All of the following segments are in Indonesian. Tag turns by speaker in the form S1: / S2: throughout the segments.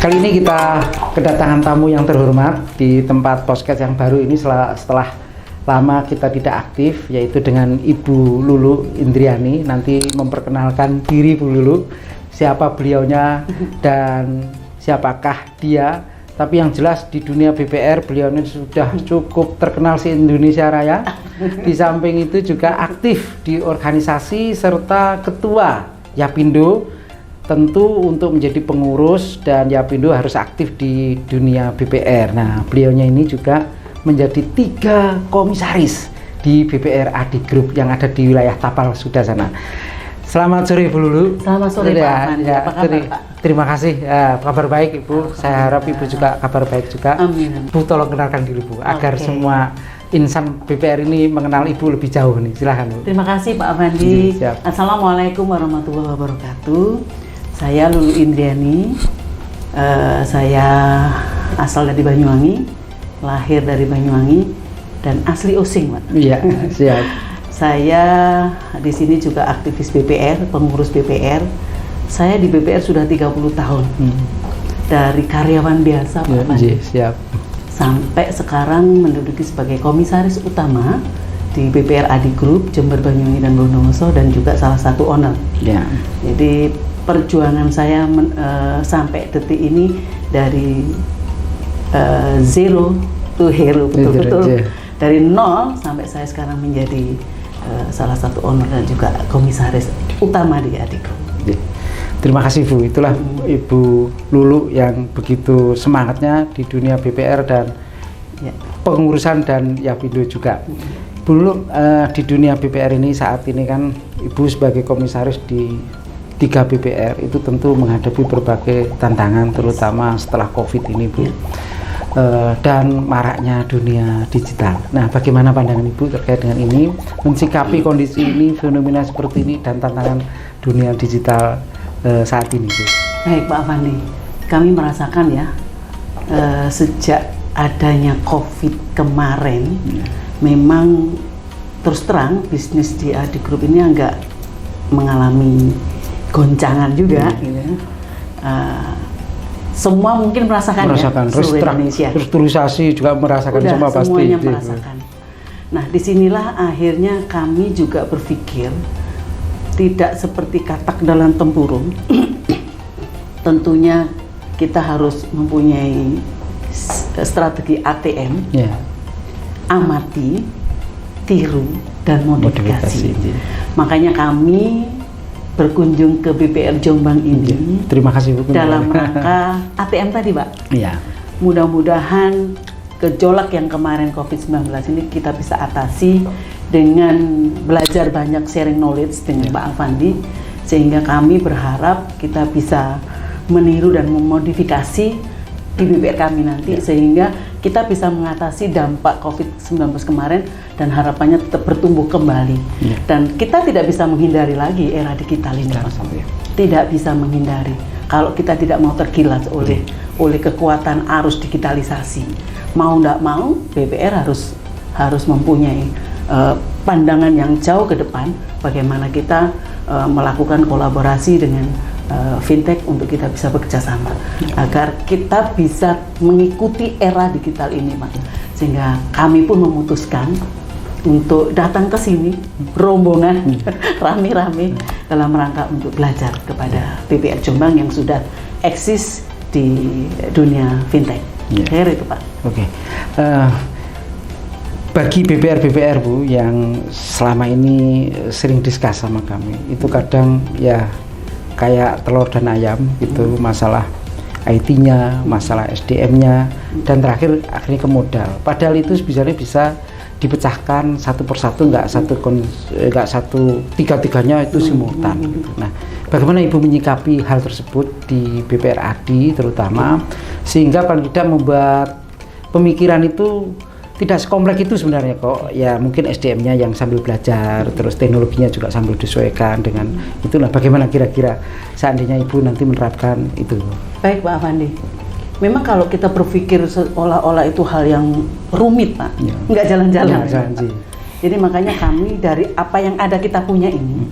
S1: Kali ini kita kedatangan tamu yang terhormat di tempat podcast yang baru ini setelah lama kita tidak aktif, yaitu dengan Ibu Lulu Indriani. Nanti memperkenalkan diri Bu Lulu, siapa beliaunya dan siapakah dia. Tapi yang jelas di dunia BPR beliau ini sudah cukup terkenal se-Indonesia Raya. Di samping itu juga aktif di organisasi serta ketua Yapindo. Tentu untuk menjadi pengurus dan Yapindo harus aktif di dunia BPR. Nah, beliaunya ini juga menjadi 3 komisaris di BPR Adi Group yang ada di wilayah Tapal Sudah sana. Selamat sore Bu Lulu.
S2: Selamat sore Pak Afandi. Apa kabar Pak?
S1: Terima kasih. Kabar baik Ibu. Saya harap Ibu juga kabar baik juga.
S2: Amin.
S1: Bu, tolong kenalkan diri Bu agar semua insan BPR ini mengenal Ibu lebih jauh nih. Silahkan Bu.
S2: Terima kasih Pak Afandi. Assalamualaikum warahmatullahi wabarakatuh. Saya Lulu Indriani, saya asal dari Banyuwangi, lahir dari Banyuwangi, dan asli Osing, Pak.
S1: Iya, siap.
S2: Saya di sini juga aktivis BPR, pengurus BPR. Saya di BPR sudah 30 tahun, dari karyawan biasa, Pak Afandi,
S1: siap.
S2: sampai sekarang menduduki sebagai komisaris utama di BPR Adi Group, Jember, Banyuwangi, dan Bondowoso, dan juga salah satu owner.
S1: Ya.
S2: Jadi perjuangan saya sampai detik ini dari zero to hero, betul-betul dari nol sampai saya sekarang menjadi salah satu owner dan juga komisaris utama di Adi Group.
S1: Terima kasih Bu, itulah Ibu Lulu yang begitu semangatnya di dunia BPR dan pengurusan dan Yapindo juga. Bu Lulu, di dunia BPR ini saat ini kan Ibu sebagai komisaris di 3 BPR itu tentu menghadapi berbagai tantangan, terutama setelah COVID ini Bu, dan maraknya dunia digital. Nah, bagaimana pandangan Ibu terkait dengan ini, mensikapi kondisi ini, fenomena seperti ini, dan tantangan dunia digital saat ini Bu?
S2: Baik Pak Afandi, kami merasakan ya, sejak adanya COVID kemarin, memang terus terang bisnis di Adi Group ini agak mengalami goncangan juga, gitu. Semua mungkin merasakan ya, seluruh Indonesia.
S1: Restrukturisasi juga merasakan, semua pasti.
S2: Semuanya merasakan. Nah, disinilah akhirnya kami juga berpikir tidak seperti katak dalam tempurung. Tentunya kita harus mempunyai strategi ATM, amati, tiru, dan modifikasi. Makanya kami berkunjung ke BPR Jombang ini.
S1: Terima kasih Bu.
S2: Dalam rangka ATM tadi Pak.
S1: Iya.
S2: Mudah-mudahan gejolak yang kemarin COVID-19 ini kita bisa atasi dengan belajar banyak, sharing knowledge dengan Pak Afandi, sehingga kami berharap kita bisa meniru dan memodifikasi di BPR kami nanti, sehingga kita bisa mengatasi dampak COVID-19 kemarin dan harapannya tetap bertumbuh kembali. Dan kita tidak bisa menghindari lagi era digital ini, Pak. Tidak bisa menghindari kalau kita tidak mau tergilas oleh kekuatan arus digitalisasi. Mau tidak mau, BPR harus mempunyai pandangan yang jauh ke depan bagaimana kita melakukan kolaborasi dengan fintech untuk kita bisa bekerja sama agar kita bisa mengikuti era digital ini, Pak. Sehingga kami pun memutuskan untuk datang ke sini rombongan rame-rame dalam rangka untuk belajar kepada BPR Jombang yang sudah eksis di dunia fintech. Itu Pak.
S1: Oke. Bagi BPR Bu yang selama ini sering diskus sama kami, itu kadang ya kayak telur dan ayam gitu, masalah IT-nya, masalah SDM-nya, dan terakhir akhirnya ke modal. Padahal itu sebenarnya bisa dipecahkan satu persatu, nggak satu tiga-tiganya itu simultan gitu. Nah, bagaimana Ibu menyikapi hal tersebut di BPR Adi terutama, sehingga paling tidak membuat pemikiran itu tidak sekompleks itu sebenarnya kok. Ya mungkin SDM-nya yang sambil belajar, terus teknologinya juga sambil disesuaikan dengan itulah. Bagaimana kira-kira seandainya Ibu nanti menerapkan itu?
S2: Baik Pak Afandi, memang kalau kita berpikir seolah-olah itu hal yang rumit Pak, nggak jalan-jalan. Jadi makanya kami dari apa yang ada kita punya ini,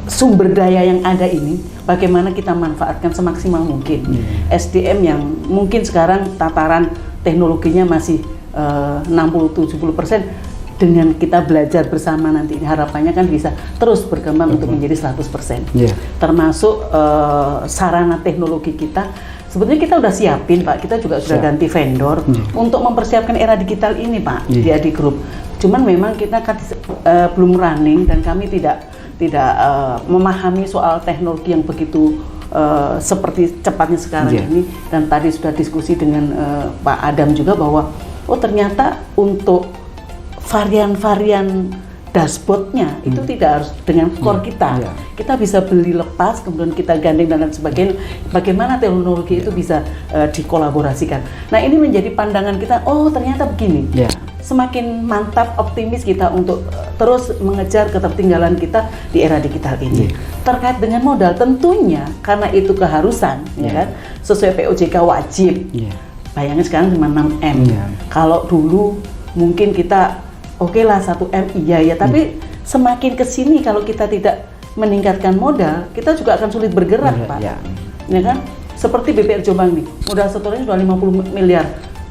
S2: sumber daya yang ada ini bagaimana kita manfaatkan semaksimal mungkin. SDM yang mungkin sekarang tataran teknologinya masih 60-70%, dengan kita belajar bersama nanti harapannya kan bisa terus berkembang untuk menjadi 100%. Termasuk sarana teknologi kita. Sebetulnya kita udah siapin Pak, kita juga sudah ganti vendor untuk mempersiapkan era digital ini Pak di Adi Group. Cuman memang kita kan belum running dan kami tidak memahami soal teknologi yang begitu seperti cepatnya sekarang ini. Dan tadi sudah diskusi dengan Pak Adam juga bahwa ternyata untuk varian-varian dashboardnya itu tidak harus dengan core kita. Kita bisa beli lepas, kemudian kita gandeng dan lain sebagainya. Bagaimana teknologi itu bisa dikolaborasikan. Nah ini menjadi pandangan kita, ternyata begini. Semakin mantap, optimis kita untuk terus mengejar ketertinggalan kita di era digital ini. Terkait dengan modal tentunya, karena itu keharusan, ya kan, sesuai POJK wajib. Bayangin sekarang cuma 6M. Kalau dulu mungkin kita oke lah 1M iya, tapi semakin kesini kalau kita tidak meningkatkan modal, kita juga akan sulit bergerak Pak. Ya kan? Seperti BPR Jombang nih, modal setorannya sudah 50 miliar.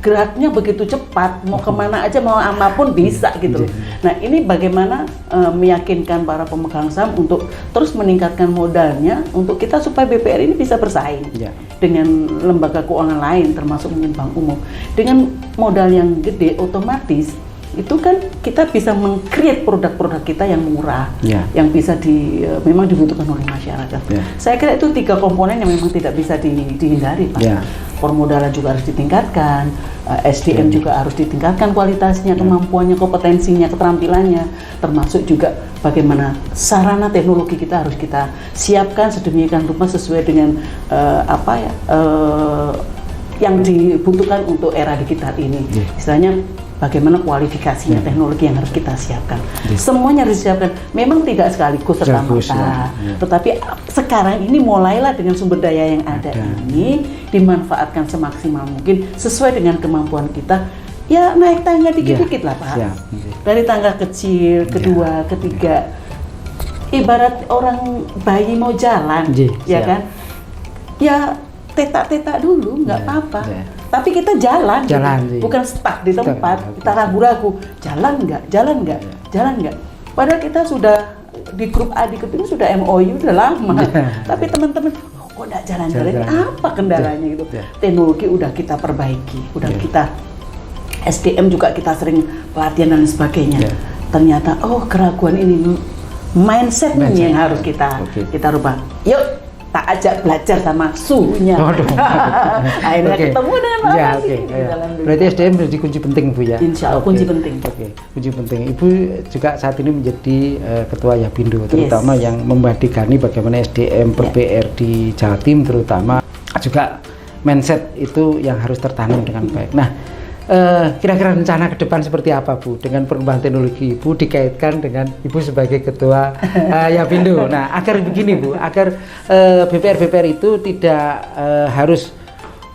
S2: Geraknya begitu cepat, mau kemana aja, mau apapun bisa gitu. Nah ini bagaimana meyakinkan para pemegang saham untuk terus meningkatkan modalnya untuk kita supaya BPR ini bisa bersaing dengan lembaga keuangan lain, termasuk mungkin bank umum. Dengan modal yang gede, otomatis itu kan kita bisa meng-create produk-produk kita yang murah, yang bisa memang dibutuhkan oleh masyarakat. Saya kira itu 3 komponen yang memang tidak bisa dihindari Pak. Permodalan juga harus ditingkatkan, SDM juga harus ditingkatkan kualitasnya, kemampuannya, kompetensinya, keterampilannya, termasuk juga bagaimana sarana teknologi kita harus kita siapkan sedemikian rupa sesuai dengan yang dibutuhkan untuk era digital ini. Istilahnya bagaimana kualifikasinya teknologi yang harus kita siapkan. Semuanya harus disiapkan. Memang tidak sekaligus serta-merta, tetapi sekarang ini mulailah dengan sumber daya yang ada ini dimanfaatkan semaksimal mungkin sesuai dengan kemampuan kita. Ya naik tangga dikit-dikit lah Pak. Dari tangga kecil, kedua, ketiga. Ibarat orang bayi mau jalan, ya kan? Ya tetak-tetak dulu, nggak apa-apa. Tapi kita jalan gitu. Bukan stuck di tempat, kita ragu-ragu, jalan nggak. Padahal kita sudah di grup Adi Group ini sudah MOU udah lama, tapi teman-teman kok nggak jalan-jalan, apa kendalanya gitu. Teknologi udah kita perbaiki, udah kita SDM juga kita sering pelatihan dan sebagainya. Ternyata keraguan ini mindsetnya yang harus kita rubah. Yuk tak ajak belajar sama suhunya. Akhirnya ketemu dengan Pak Fandi.
S1: Berarti SDM menjadi kunci penting Bu ya?
S2: Insya Allah kunci penting.
S1: Kunci penting. Ibu juga saat ini menjadi Ketua Yapindo, terutama yang membandingkan bagaimana SDM per-PR di Jatim terutama, juga mindset itu yang harus tertanam dengan baik. Nah, kira-kira rencana ke depan seperti apa Bu dengan perkembangan teknologi Ibu dikaitkan dengan Ibu sebagai Ketua Yapindo. Nah agar begini Bu, agar BPR itu tidak harus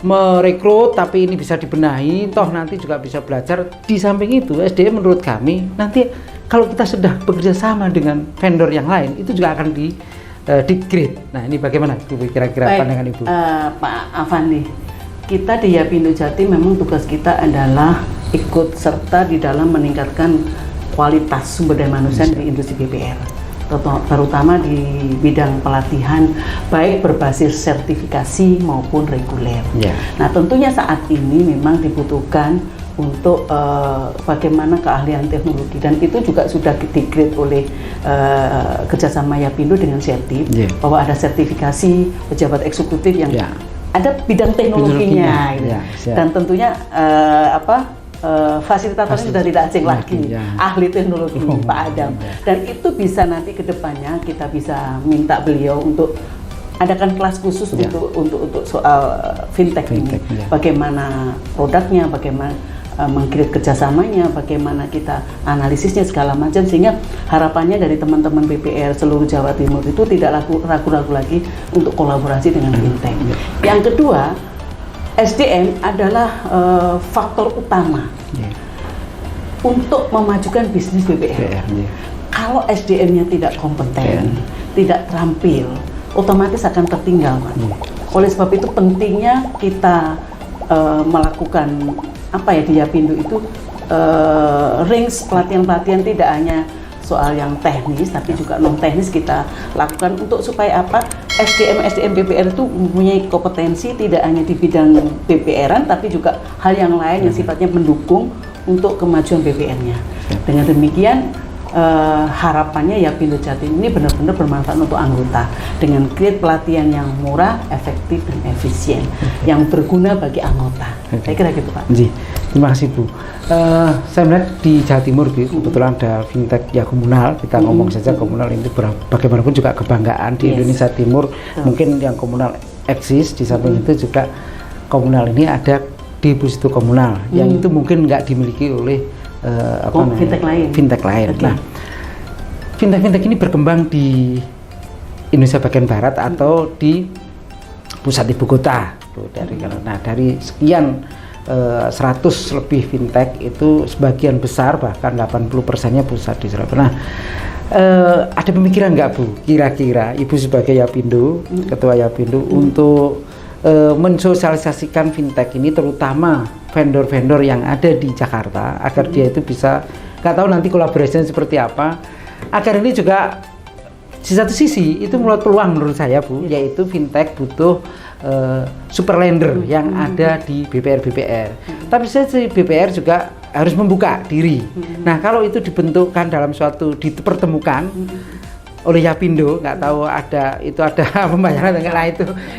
S1: merekrut tapi ini bisa dibenahi, toh nanti juga bisa belajar. Di samping itu SDM menurut kami nanti kalau kita sudah bekerja sama dengan vendor yang lain itu juga akan di-grade. Nah ini bagaimana Ibu kira-kira pandangan Ibu?
S2: Pak Afandi, kita di Yapindo Jatim memang tugas kita adalah ikut serta di dalam meningkatkan kualitas sumber daya manusia di industri BPR, terutama di bidang pelatihan baik berbasis sertifikasi maupun reguler. Nah tentunya saat ini memang dibutuhkan untuk bagaimana keahlian teknologi, dan itu juga sudah di-grade oleh kerjasama Yapindo dengan Sertip, bahwa ada sertifikasi pejabat eksekutif yang ada bidang teknologinya gitu. Dan tentunya fasilitatornya sudah tidak asing lagi, ahli teknologi Pak Adam, dan itu bisa nanti kedepannya kita bisa minta beliau untuk adakan kelas khusus untuk soal fintech ini, bagaimana produknya, bagaimana meng-create kerjasamanya, bagaimana kita analisisnya segala macam, sehingga harapannya dari teman-teman BPR seluruh Jawa Timur itu tidak ragu-ragu lagi untuk kolaborasi dengan fintech. Yang kedua, SDM adalah faktor utama untuk memajukan bisnis BPR. Kalau SDM-nya tidak kompeten, tidak terampil, otomatis akan tertinggal, Pak. Oleh sebab itu pentingnya kita melakukan di Yapindo itu range pelatihan-pelatihan tidak hanya soal yang teknis, tapi juga non teknis kita lakukan untuk supaya SDM BPR itu mempunyai kompetensi tidak hanya di bidang BPR-an, tapi juga hal yang lain yang sifatnya mendukung untuk kemajuan BPR-nya. Dengan demikian harapannya Yapindo Jatim ini benar-benar bermanfaat untuk anggota dengan create pelatihan yang murah, efektif dan efisien yang berguna bagi anggota. Saya kira gitu, Pak.
S1: Terima kasih, Bu. Saya melihat di Jawa Timur, Bu, kebetulan ada fintech ya komunal. Kita ngomong saja komunal itu bagaimanapun juga kebanggaan di Indonesia Timur. Mungkin yang komunal eksis, di samping itu juga komunal ini ada deposito komunal yang itu mungkin nggak dimiliki oleh fintech lain. Nah, fintech ini berkembang di Indonesia bagian barat atau di pusat ibu kota. Dari sekian 100 lebih fintech itu sebagian besar bahkan 80%-nya pusat di Surabaya. Nah, ada pemikiran nggak, Bu? Kira-kira Ibu sebagai Yapindo, Ketua Yapindo untuk mensosialisasikan fintech ini, terutama vendor-vendor yang ada di Jakarta, agar dia itu bisa, nggak tahu nanti kolaborasinya seperti apa, agar ini juga di satu sisi itu mulai peluang menurut saya, Bu, yaitu fintech butuh super lender yang ada di BPR. Tapi saya BPR juga harus membuka diri. Nah, kalau itu dibentukkan dalam suatu dipertemukan oleh Yapindo, nggak tahu ada pembayaran dengan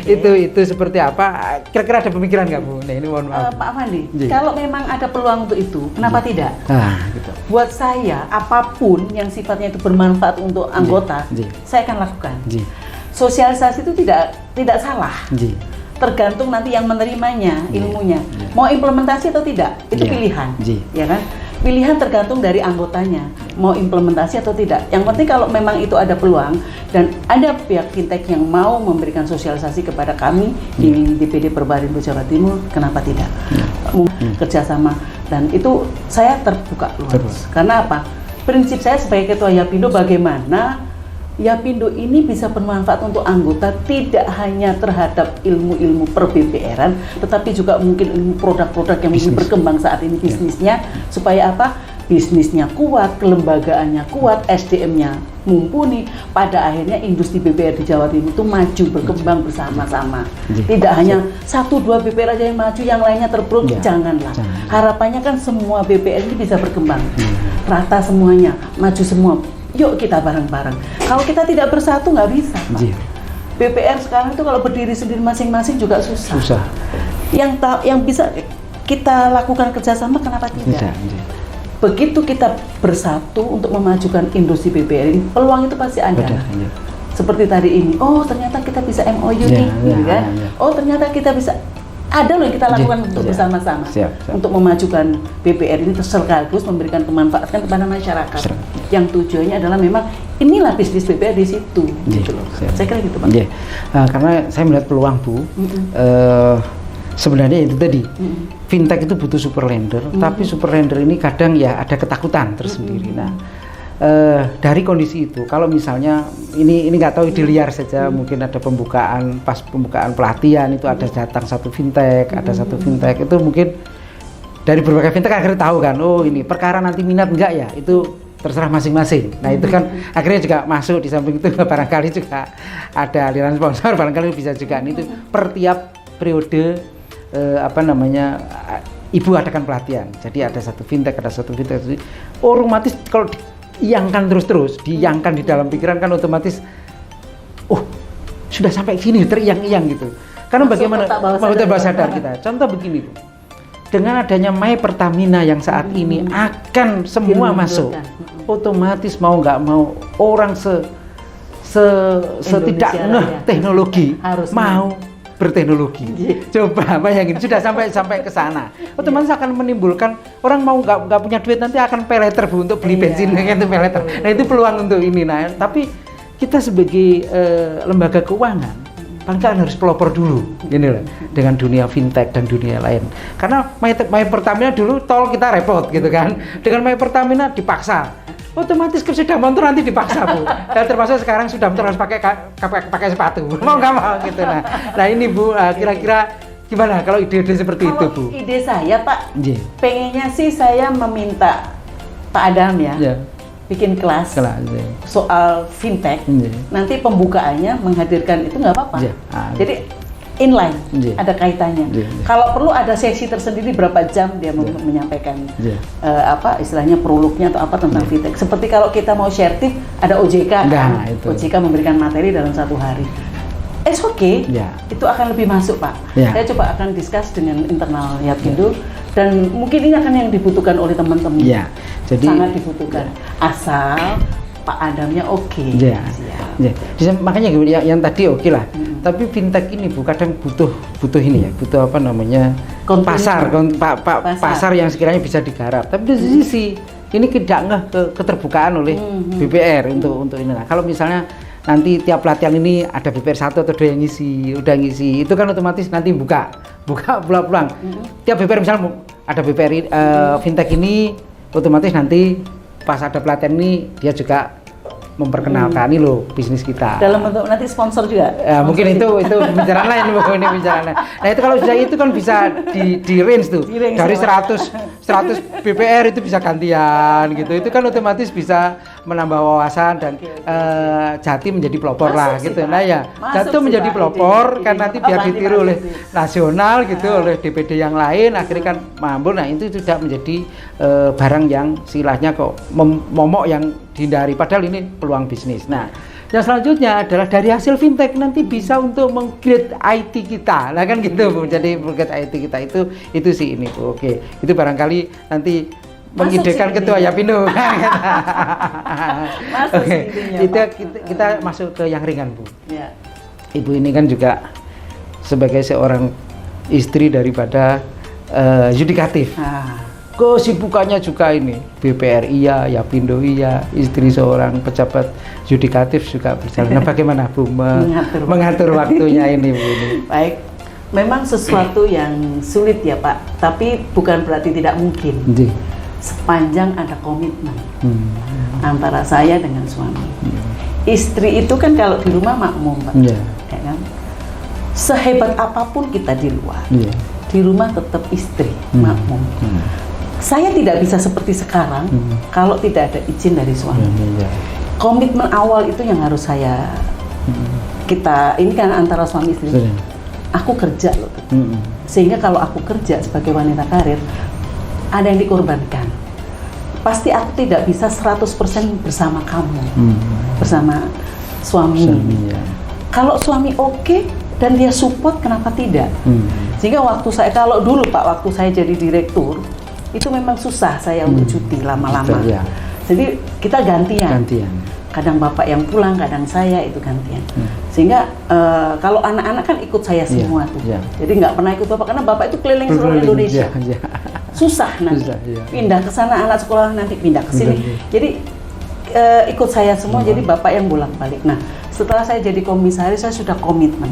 S1: itu seperti apa? Kira-kira ada pemikiran nggak, Bu? Nah, ini mohon maaf.
S2: Pak Afandi, kalau memang ada peluang untuk itu, kenapa tidak? Gitu. Buat saya, apapun yang sifatnya itu bermanfaat untuk anggota, saya akan lakukan. Sosialisasi itu tidak salah. Tergantung nanti yang menerimanya, ilmunya. Mau implementasi atau tidak, itu pilihan, ya kan? Pilihan tergantung dari anggotanya, mau implementasi atau tidak. Yang penting kalau memang itu ada peluang dan ada pihak fintech yang mau memberikan sosialisasi kepada kami di DPD Perbarindo Jawa Timur, kenapa tidak? Kerjasama, dan itu saya terbuka luas. Karena apa? Prinsip saya sebagai Ketua Yapindo, bagaimana Yapindo ini bisa bermanfaat untuk anggota tidak hanya terhadap ilmu-ilmu per BPR-an, tetapi juga mungkin ilmu produk-produk yang mungkin berkembang saat ini bisnisnya, supaya bisnisnya kuat, kelembagaannya kuat, SDM-nya mumpuni, pada akhirnya industri BPR di Jawa Timur itu maju, berkembang bersama-sama. Tidak hanya 1-2 BPR aja yang maju, yang lainnya terpuruk, janganlah. Harapannya kan semua BPR ini bisa berkembang, rata semuanya, maju semua. Yuk kita bareng-bareng. Kalau kita tidak bersatu nggak bisa, Pak. BPR sekarang itu kalau berdiri sendiri masing-masing juga susah. Yang bisa kita lakukan kerjasama, kenapa tidak? Begitu kita bersatu untuk memajukan industri BPR ini, peluang itu pasti ada. Seperti tadi ini, oh ternyata kita bisa MOU nih, gitu kan? Oh ternyata kita bisa. Ada loh yang kita lakukan untuk bersama-sama untuk memajukan BPR ini, sekaligus memberikan kemanfaatan kepada masyarakat. Yang tujuannya adalah memang inilah bisnis BPR di situ. Gitu loh. Saya kira gitu, Pak.
S1: Karena saya melihat peluang, Bu. Sebenarnya itu tadi fintech itu butuh super lender, tapi super lender ini kadang ya ada ketakutan tersendiri. Nah, dari kondisi itu, kalau misalnya ini nggak tahu di liar saja, mungkin ada pas pembukaan pelatihan itu ada datang satu fintech, itu mungkin dari berbagai fintech akhirnya tahu kan, oh ini perkara nanti minat enggak ya, itu terserah masing-masing. Nah itu kan akhirnya juga masuk, di samping itu barangkali juga ada aliran sponsor, barangkali bisa juga itu per tiap periode Ibu adakan pelatihan. Jadi ada satu fintech, otomatis kalau diangkan terus, diangkan di dalam pikiran kan otomatis, oh sudah sampai sini teriang-iang gitu. Karena bagaimana bawah sadar kita. Contoh begini, Bu. Dengan adanya My Pertamina yang saat ini akan semua masuk, otomatis mau nggak mau orang setidak teknologi harus mau berteknologi. Coba bayangin, sudah sampai ke sana, otomatis akan menimbulkan orang mau nggak punya duit, nanti akan peleter, Bu, untuk beli bensin itu peleter. Nah itu peluang untuk ini. Nah tapi kita sebagai lembaga keuangan paling kan harus pelopor dulu gini loh, dengan dunia fintech dan dunia lain. Karena My Pertamina dulu tol kita repot gitu kan, dengan My Pertamina dipaksa, otomatis ke sepeda motor nanti dipaksa Bu. Dan termasuk sekarang sudah harus pakai sepatu. Mau nggak mau gitu. Nah ini Bu, kira-kira gimana kalau ide-ide seperti itu Bu?
S2: Ide saya Pak,
S1: Yeah.
S2: pengennya sih saya meminta Pak Adam ya, bikin kelas soal fintech. Nanti pembukaannya menghadirkan itu nggak apa-apa. Jadi inline, ada kaitannya. Kalau perlu ada sesi tersendiri berapa jam dia menyampaikan istilahnya prolognya atau apa tentang fintech. Seperti kalau kita mau share tip, ada OJK kan, OJK memberikan materi dalam 1 hari. Okay, itu akan lebih masuk Pak. Saya coba akan discuss dengan internal Yapindo dan mungkin ini akan yang dibutuhkan oleh teman-teman.
S1: Jadi
S2: sangat dibutuhkan. Asal Pak Adamnya oke.
S1: Makanya yang tadi oke lah. Tapi fintech ini Bu kadang butuh ini ya, butuh apa namanya pasar yang sekiranya bisa digarap. Tapi di sisi ini tidak keterbukaan oleh BPR untuk ini. Nah, kalau misalnya nanti tiap pelatihan ini ada BPR 1 atau 2 yang udah ngisi, itu kan otomatis nanti buka peluang. Tiap BPR misalnya ada BPR fintech ini, otomatis nanti pas ada pelatihan ini dia juga memperkenalkan ini loh bisnis kita. Dalam bentuk nanti sponsor juga. Ya, mungkin itu pembicaraan lain Bu, ini pembicaraan lain. Nah, itu kalau sudah itu kan bisa di range tuh. Dari 100 BPR itu bisa gantian gitu. Itu kan otomatis bisa menambah wawasan dan Jati menjadi pelopor lah gitu. Nah ya, Jati menjadi pelopor kan nanti biar ditiru oleh nasional gitu, oleh DPD yang lain akhirnya kan mampu. Nah, itu sudah menjadi barang yang silahnya kok momok yang dihindari, padahal ini peluang bisnis. Nah, yang selanjutnya adalah dari hasil fintech nanti bisa untuk meng-grade IT kita, lah kan gitu Bu. Jadi meng-grade IT kita itu sih ini Bu. Oke, itu barangkali nanti mengidekan Ketua Yapindo. Oke, kita masuk ke yang ringan Bu. Ibu ini kan juga sebagai seorang istri daripada yudikatif. Kesibukannya juga ini BPR iya, Yapindo iya, istri seorang pejabat yudikatif juga berjalan. Nah, bagaimana Bu mengatur waktunya ini Bu?
S2: Baik, memang sesuatu yang sulit ya Pak, tapi bukan berarti tidak mungkin. Sepanjang ada komitmen antara saya dengan suami. Istri itu kan kalau di rumah makmum Pak, ya kan? Sehebat apapun kita di luar, di rumah tetap istri makmum. Saya tidak bisa seperti sekarang kalau tidak ada izin dari suami. Komitmen awal itu yang harus kita ini kan antara suami istri. Aku kerja loh, sehingga kalau aku kerja sebagai wanita karir ada yang dikorbankan. Pasti aku tidak bisa 100% bersama kamu, bersama suami. Kalau suami oke dan dia support, kenapa tidak? Sehingga waktu saya kalau dulu Pak, waktu saya jadi direktur itu memang susah saya untuk cuti lama-lama. Jadi kita gantian. Kadang bapak yang pulang, kadang saya itu gantian. Sehingga kalau anak-anak kan ikut saya semua tuh. Jadi nggak pernah ikut bapak karena bapak itu keliling seluruh Indonesia. Susah nanti. Pindah ke sana anak sekolah nanti pindah ke sini. Jadi ikut saya semua. Jadi bapak yang bolak-balik. Nah, setelah saya jadi komisaris saya sudah komitmen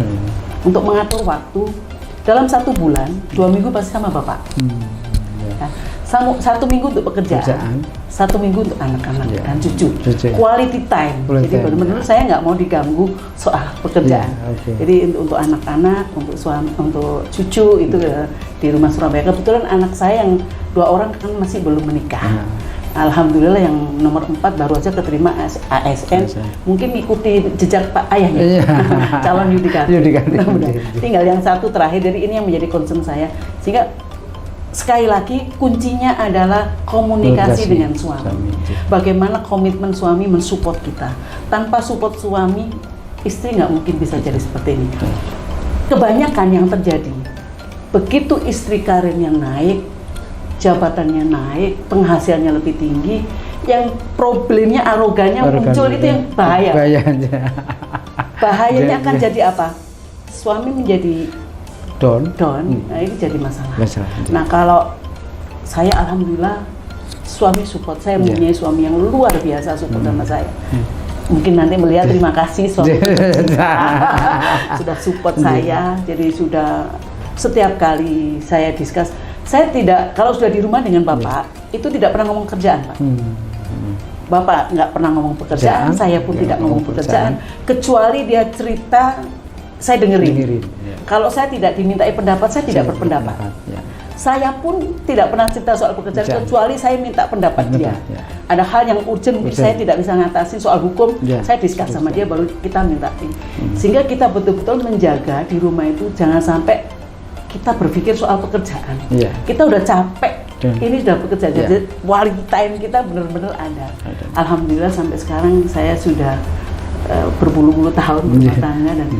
S2: untuk mengatur waktu dalam 1 bulan 2 minggu pasti sama bapak. 1 minggu untuk pekerjaan, 1 minggu untuk anak-anak dan cucu. Quality time. Jadi benar-benar saya nggak mau diganggu soal pekerjaan. Jadi untuk anak-anak, untuk suami, untuk cucu itu di rumah Surabaya. Kebetulan anak saya yang 2 orang kan masih belum menikah. Alhamdulillah yang nomor 4 baru aja keterima ASN. Mungkin ikuti jejak Pak ayahnya, calon yudikatif. Tinggal yang 1 terakhir. Jadi ini yang menjadi concern saya. Sehingga sekali lagi kuncinya adalah komunikasi dengan suami. Bagaimana komitmen suami mensupport kita. Tanpa support suami, istri nggak mungkin bisa jadi seperti ini. Kebanyakan yang terjadi, begitu istri karirnya naik, jabatannya naik, penghasilannya lebih tinggi, yang problemnya arogannya muncul itu yang bahaya. Bahayanya akan jadi apa? Suami menjadi down. Nah ini jadi masalah. Nah kalau saya alhamdulillah suami support, saya mempunyai suami yang luar biasa support sama saya. Mungkin nanti melihat terima kasih suami sudah support saya, jadi sudah setiap kali saya discuss, saya tidak, kalau sudah di rumah dengan bapak itu tidak pernah ngomong kerjaan Pak. Bapak nggak pernah ngomong pekerjaan, saya pun tidak ngomong pekerjaan, kecuali dia cerita, saya dengerin.
S1: Ya.
S2: Kalau saya tidak dimintai pendapat, saya tidak berpendapat.
S1: Ya.
S2: Saya pun tidak pernah cerita soal pekerjaan, kecuali saya minta pendapat dia.
S1: Ya.
S2: Ada hal yang urgent, saya tidak bisa ngatasi soal hukum,
S1: Ya.
S2: saya diskus sama dia, baru kita minta. Sehingga kita betul-betul menjaga di rumah itu, jangan sampai kita berpikir soal pekerjaan.
S1: Ya.
S2: Kita udah capek. Ini sudah bekerja,
S1: Ya.
S2: jadi quality time kita benar-benar ada. Alhamdulillah sampai sekarang saya sudah berpuluh-puluh tahun berumah tangga dan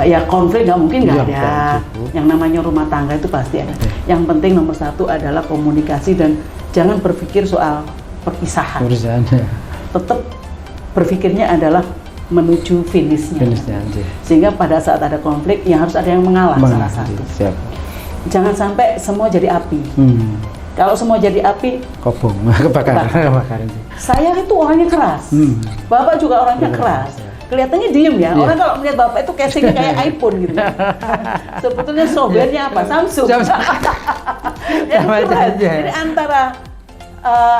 S2: ya konflik nggak mungkin nggak ada. Yang namanya rumah tangga itu pasti ada. Yang penting nomor satu adalah komunikasi dan jangan berpikir soal perpisahan. Tetap berpikirnya adalah menuju finishnya. Sehingga pada saat ada konflik, yang harus ada yang mengalah salah satu. Jangan sampai semua jadi api. Kalau semua jadi api,
S1: kobong, kebakaran.
S2: Saya itu orangnya keras. Bapak juga orangnya keras. Kelihatannya diem ya. Orang kalau melihat Bapak itu casingnya kayak iPhone gitu. Sebetulnya softwarenya apa? Samsung. Jadi antara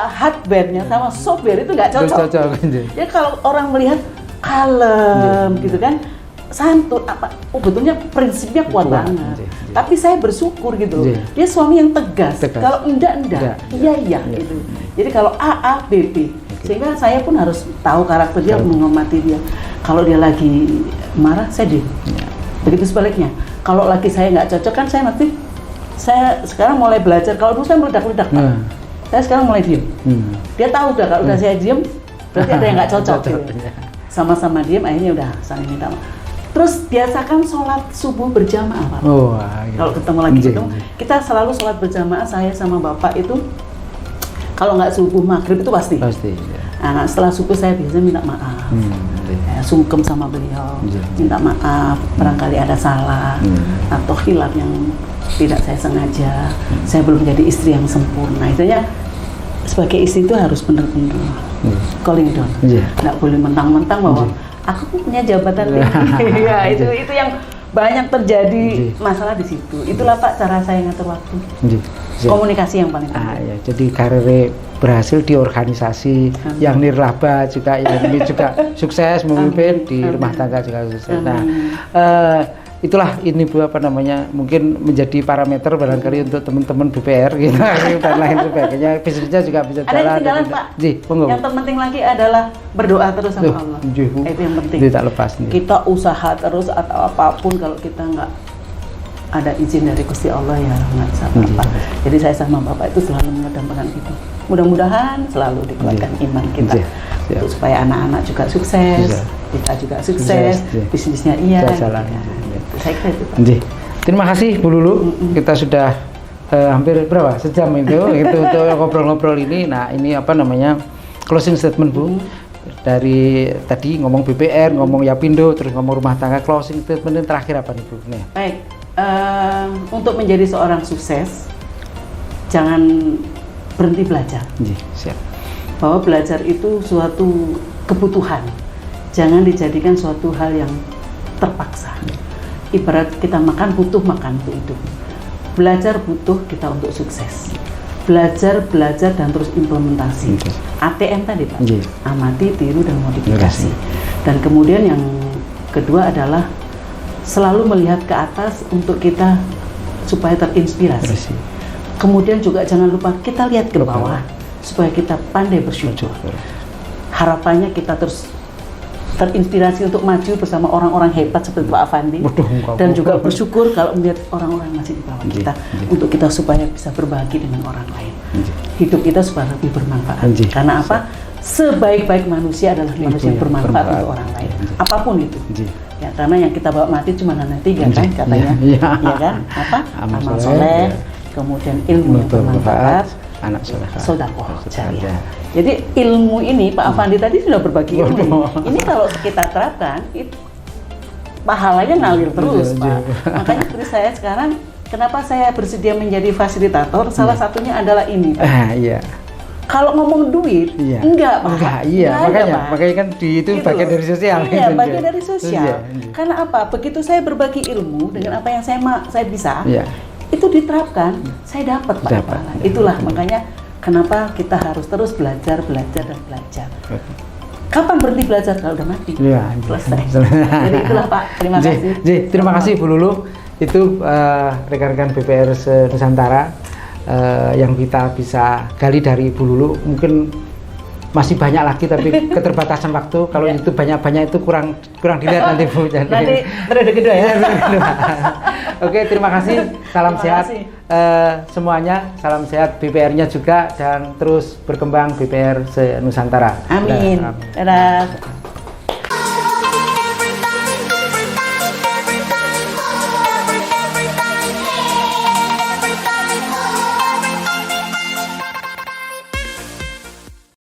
S2: hardware-nya sama software itu nggak cocok. Jadi kalau orang melihat kalem gitu kan, santun apa, betulnya prinsipnya kuat banget. Tapi saya bersyukur gitu loh. Dia suami yang tegas. Kalau enggak, iya gitu. Jadi kalau A, B, B. Sehingga saya pun harus tahu karakter dia, menghormati dia. Kalau dia lagi marah, saya diam. Begitu sebaliknya. Kalau lagi saya nggak cocok kan saya sekarang mulai belajar. Kalau dulu saya meledak-ledak, Pak. Saya sekarang mulai diam. Dia tahu udah kalau udah saya diam, berarti ada yang nggak cocok. Gitu. Sama-sama diam, akhirnya udah saling minta maaf. Terus biasakan sholat subuh berjamaah, Pak. Kalau ketemu lagi kita selalu sholat berjamaah. Saya sama Bapak itu kalau nggak subuh maghrib itu pasti. Nah, setelah subuh saya biasanya minta maaf, sungkem sama beliau, minta maaf barangkali ada salah atau khilaf yang tidak saya sengaja. Saya belum jadi istri yang sempurna. Itunya sebagai istri itu harus benar-benar calling down. Nggak boleh mentang-mentang bahwa aku punya jabatan tinggi. Ya, itu yang banyak terjadi masalah di situ. Itulah Pak cara saya ngatur waktu. Komunikasi yang paling penting.
S1: Ya, jadi karir berhasil di organisasi yang nirlaba juga, yang ini juga sukses memimpin di rumah tangga juga sukses. Nah, itulah ini Bu apa namanya, mungkin menjadi parameter barangkali untuk teman-teman BPR gitu dan lain sebagainya. Bisnisnya juga bisa
S2: jalan. Ada ketinggalan Pak. Yang terpenting lagi adalah berdoa terus sama Allah. Itu yang penting.
S1: Tidak lepas.
S2: Kita usaha terus atau apapun, kalau kita nggak ada izin dari Gusti Allah ya nggak bisa apa-apa. Jadi saya sama Bapak itu selalu mengedepankan itu. Mudah-mudahan selalu dikuatkan iman kita. Supaya anak-anak juga sukses, kita juga sukses, bisnisnya
S1: jalan.
S2: Saya kira itu Pak.
S1: Terima kasih Bu Lulu. Kita sudah hampir berapa? Sejam itu untuk ngobrol-ngobrol ini. Nah, ini apa namanya? Closing statement Bu. Dari tadi ngomong BPR, ngomong Yapindo, terus ngomong rumah tangga, closing statement terakhir apa nih Bu?
S2: Baik. Untuk menjadi seorang sukses, jangan berhenti belajar.
S1: Siap.
S2: Bahwa belajar itu suatu kebutuhan, jangan dijadikan suatu hal yang terpaksa. Ibarat kita makan, butuh makan untuk hidup. Belajar butuh kita untuk sukses. Belajar dan terus implementasi. ATM tadi Pak, amati, tiru, dan modifikasi. Dan kemudian yang kedua adalah selalu melihat ke atas untuk kita supaya terinspirasi. Kemudian juga jangan lupa kita lihat ke bawah supaya kita pandai bersyukur. Harapannya kita terus terinspirasi untuk maju bersama orang-orang hebat seperti Pak Afandi, dan juga bersyukur kalau melihat orang-orang masih di bawah kita, untuk kita supaya bisa berbagi dengan orang lain. Hidup kita supaya lebih bermanfaat. Karena apa? Sebaik-baik manusia adalah manusia yang bermanfaat untuk orang lain. Apapun itu. Ya, karena yang kita bawa mati cuma hanya 3 kan katanya. Ya kan? Apa? Amal soleh, kemudian ilmu yang bermanfaat,
S1: anak
S2: sedekah jariah. Jadi ilmu ini Pak Afandi tadi sudah berbagi ilmu. Ini kalau kita terapkan, pahalanya ngalir terus Pak. Makanya seperti saya sekarang, kenapa saya bersedia menjadi fasilitator? Salah satunya adalah ini Pak. Kalau ngomong duit, enggak Pak.
S1: Makanya kan itu bagian dari sosial.
S2: Iya, bagian dari sosial. Karena apa? Begitu saya berbagi ilmu dengan apa yang saya bisa, itu diterapkan, saya dapat Pak. Itulah makanya Kenapa kita harus terus belajar, belajar, dan belajar? Kapan berhenti belajar? Kalau udah mati.
S1: Iya.
S2: Selesai. Jadi itulah Pak. Terima kasih.
S1: Terima kasih Bu Lulu. Itu rekan-rekan BPR se-Nusantara yang kita bisa gali dari Bu Lulu. Mungkin masih banyak lagi tapi keterbatasan waktu. Kalau itu banyak-banyak itu kurang dilihat nanti Bu.
S2: Nanti periode kedua ya.
S1: Oke, terima kasih. Salam sehat semuanya. Salam sehat BPR-nya juga dan terus berkembang BPR se-Nusantara.
S2: Amin. Dadah.